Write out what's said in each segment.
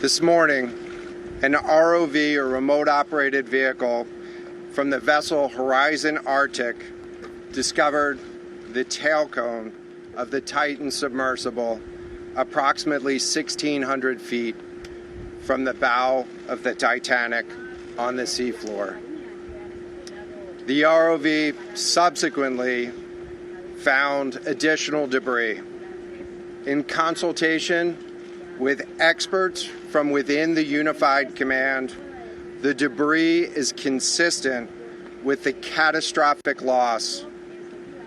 This morning, an ROV, or remote operated vehicle, from the vessel Horizon Arctic discovered the tail cone of the Titan submersible approximately 1,600 feet from the bow of the Titanic on the seafloor. The ROV subsequently found additional debris. In consultation with experts from within the Unified Command, the debris is consistent with the catastrophic loss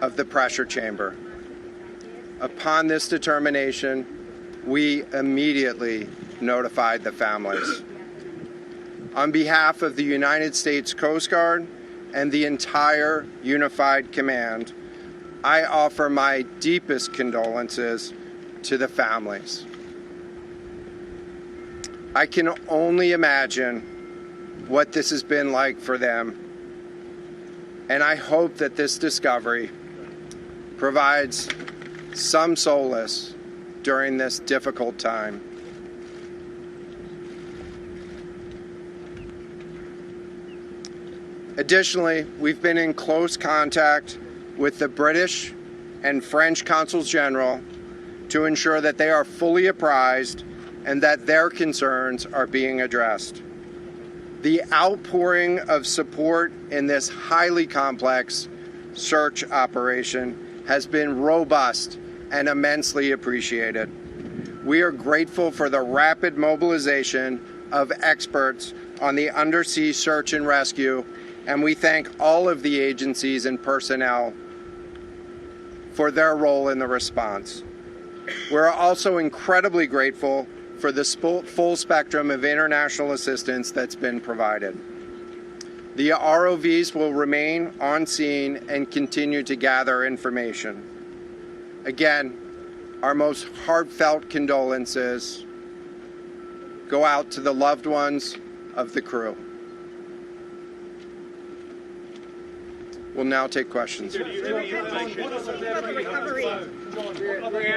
of the pressure chamber. Upon this determination, we immediately notified the families. On behalf of the United States Coast Guard and the entire Unified Command, I offer my deepest condolences to the families. I can only imagine what this has been like for them, and I hope that this discovery provides some solace during this difficult time. Additionally, we've been in close contact with the British and French Consuls General to ensure that they are fully apprised and that their concerns are being addressed. The outpouring of support in this highly complex search operation has been robust and immensely appreciated. We are grateful for the rapid mobilization of experts on the undersea search and rescue, and we thank all of the agencies and personnel for their role in the response. We're also incredibly grateful for the full spectrum of international assistance that's been provided. The ROVs will remain on scene and continue to gather information. Again, our most heartfelt condolences go out to the loved ones of the crew. We'll now take questions. Rear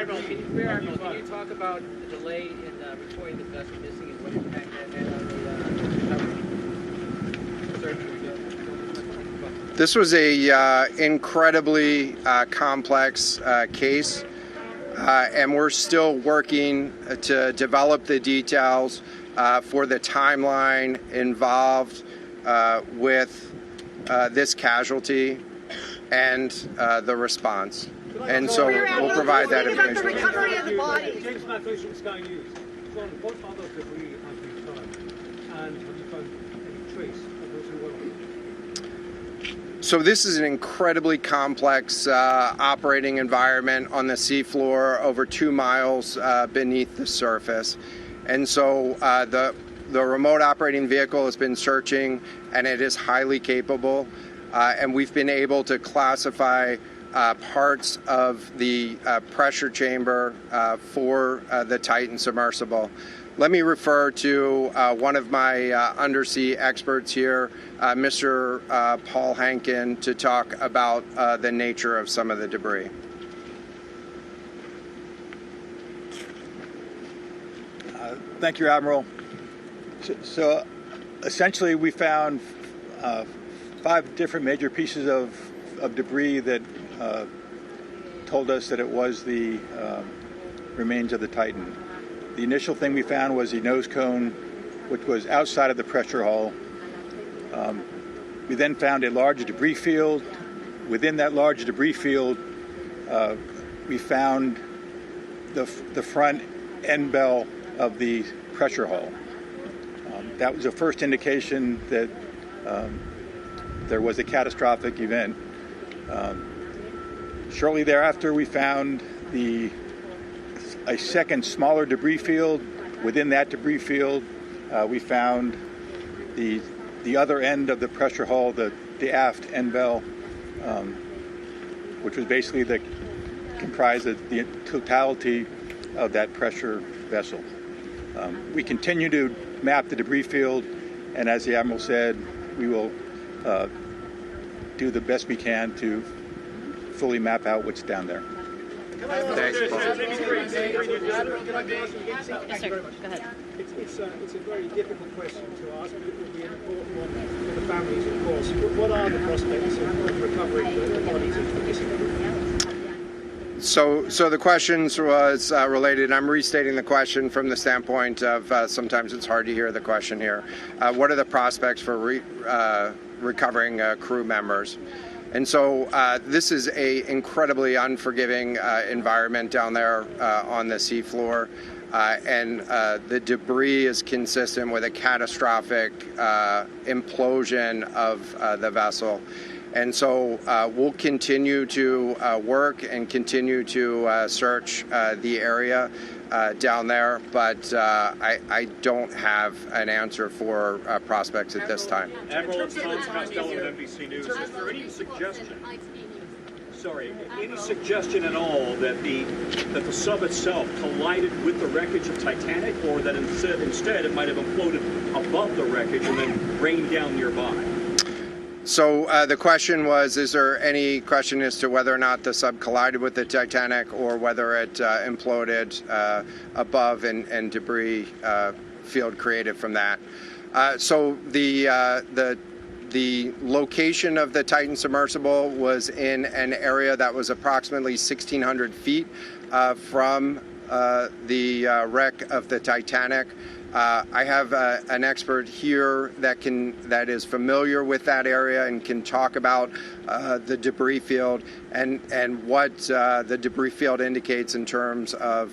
Admiral, can you talk about the delay in reporting the vessel missing and what impact that had on the search? This was a incredibly complex case, and we're still working to develop the details for the timeline involved with this casualty and the response. And so we'll provide that information. The recovery of the body. James Matthews from Sky News. John, what other debris has been found? And have you found any trace of those who were on it? So this is an incredibly complex operating environment on the seafloor, over 2 miles beneath the surface. And so the remote operating vehicle has been searching, and it is highly capable. And we've been able to classify parts of the pressure chamber for the Titan submersible. Let me refer to one of my undersea experts here, Mr. Paul Hankin, to talk about the nature of some of the debris. Thank you, Admiral. So essentially, we found 5 different major pieces of debris that told us that it was the remains of the Titan. The initial thing we found was the nose cone, which was outside of the pressure hull. We then found a large debris field. Within that large debris field, we found the front end bell of the pressure hull. That was the first indication that there was a catastrophic event. Shortly thereafter, we found a second smaller debris field. Within that debris field, we found the other end of the pressure hull, the aft end bell, which was basically comprised of the totality of that pressure vessel. We continue to map the debris field, and as the Admiral said, we will do the best we can to fully map out what's down there. Thanks, Paul. Yes, sir. Go ahead. It's a very difficult question to ask, but it will be an important one for the families, of course. What are the prospects of recovering the bodies of the missing crew? So the questions was related. I'm restating the question from the standpoint of sometimes it's hard to hear the question here. What are the prospects for recovering crew members? And so this is a incredibly unforgiving environment down there on the seafloor. And the debris is consistent with a catastrophic implosion of the vessel. And so we'll continue to work and continue to search the area down there, but I don't have an answer for prospects at this time. Admiral, it's Tom Costello with NBC News. Is there any suggestion? Sorry, any suggestion at all that the sub itself collided with the wreckage of Titanic, or that instead it might have imploded above the wreckage and then rained down nearby? So the question was, is there any question as to whether or not the sub collided with the Titanic or whether it imploded above and debris field created from that? So the location of the Titan submersible was in an area that was approximately 1,600 feet from the wreck of the Titanic. I have an expert here that is familiar with that area and can talk about the debris field and what the debris field indicates in terms of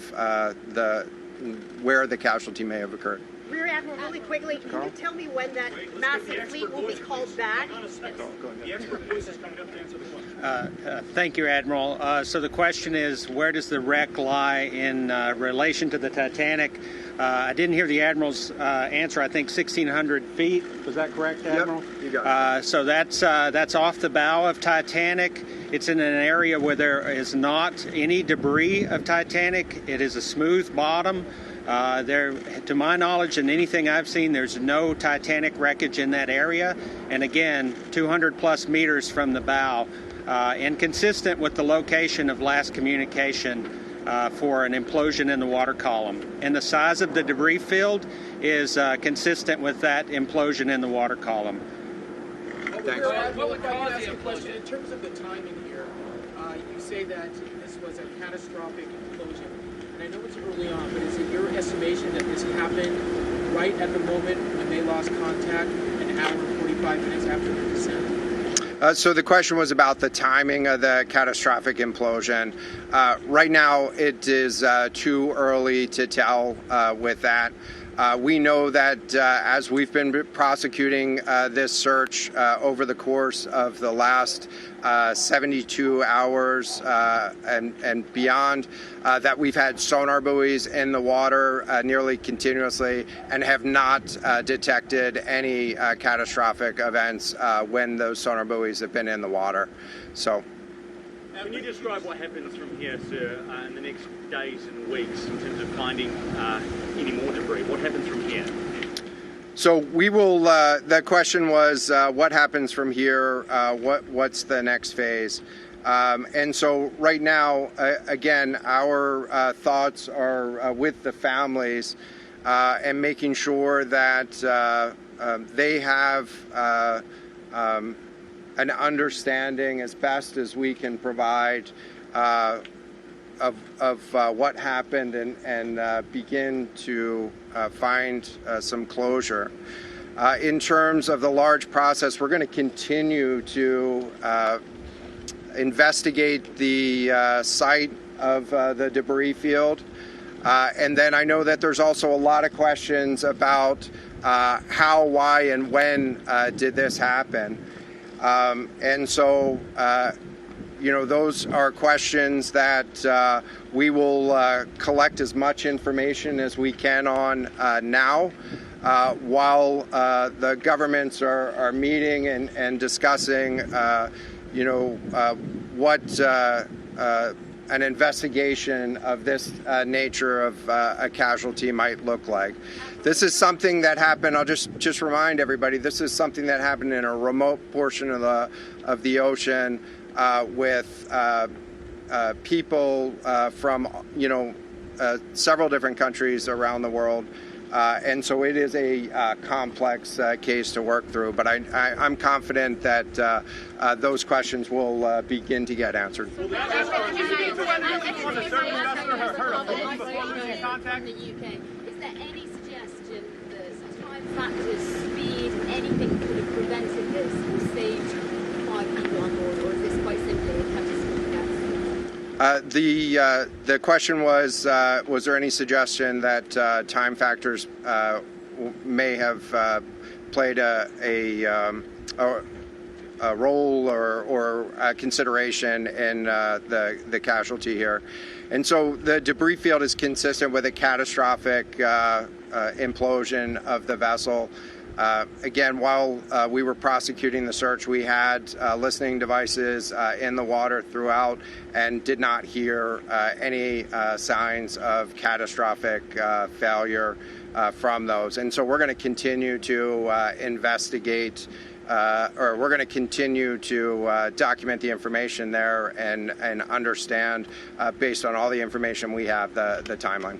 where the casualty may have occurred. Rear Admiral, really quickly, can you tell me when that massive fleet will be called back? The expert voice is coming up to answer the question. Thank you, Admiral. So the question is, where does the wreck lie in relation to the Titanic? I didn't hear the Admiral's answer. I think 1,600 feet. Was that correct, Admiral? Yep, you got it. So that's off the bow of Titanic. It's in an area where there is not any debris of Titanic. It is a smooth bottom. To my knowledge and anything I've seen, there's no Titanic wreckage in that area. And again, 200 plus meters from the bow, and consistent with the location of last communication for an implosion in the water column. And the size of the debris field is consistent with that implosion in the water column. Thanks. What would cause the implosion? In terms of the timing here, you say that this was a catastrophic implosion. And I know it's early on, but is it your estimation that this happened right at the moment when they lost contact, an hour and 45 minutes after the descent? So the question was about the timing of the catastrophic implosion. Right now, it is too early to tell with that. We know that as we've been prosecuting this search over the course of the last 72 hours and beyond, that we've had sonar buoys in the water nearly continuously and have not detected any catastrophic events when those sonar buoys have been in the water. So. Can you describe what happens from here, sir, in the next days and weeks in terms of finding any more debris? What happens from here? So we will. The question was, what happens from here? What's the next phase? And so right now, again, our thoughts are with the families and making sure that they have an understanding as best as we can provide of what happened and begin to find some closure. In terms of the large process, we're going to continue to investigate the site of the debris field. And then I know that there's also a lot of questions about how, why, and when did this happen. And so, those are questions that we will collect as much information as we can on now, while the governments are meeting and discussing, what an investigation of this nature of a casualty might look like. This is something that happened. I'll just remind everybody. This is something that happened in a remote portion of the ocean with people from several different countries around the world. And so it is a complex case to work through, but I'm confident that those questions will begin to get answered. In the UK, is there any suggestion that time factors, speed, anything could have prevented this or saved 5 people on board, or is this quite simply a catastrophic accident? The question was there any suggestion that time factors may have played a role or a consideration in the casualty here? And so the debris field is consistent with a catastrophic implosion of the vessel. Again, while we were prosecuting the search, we had listening devices in the water throughout and did not hear any signs of catastrophic failure from those. And so we're going to continue to investigate, or we're going to continue to document the information there and understand, based on all the information we have, the timeline.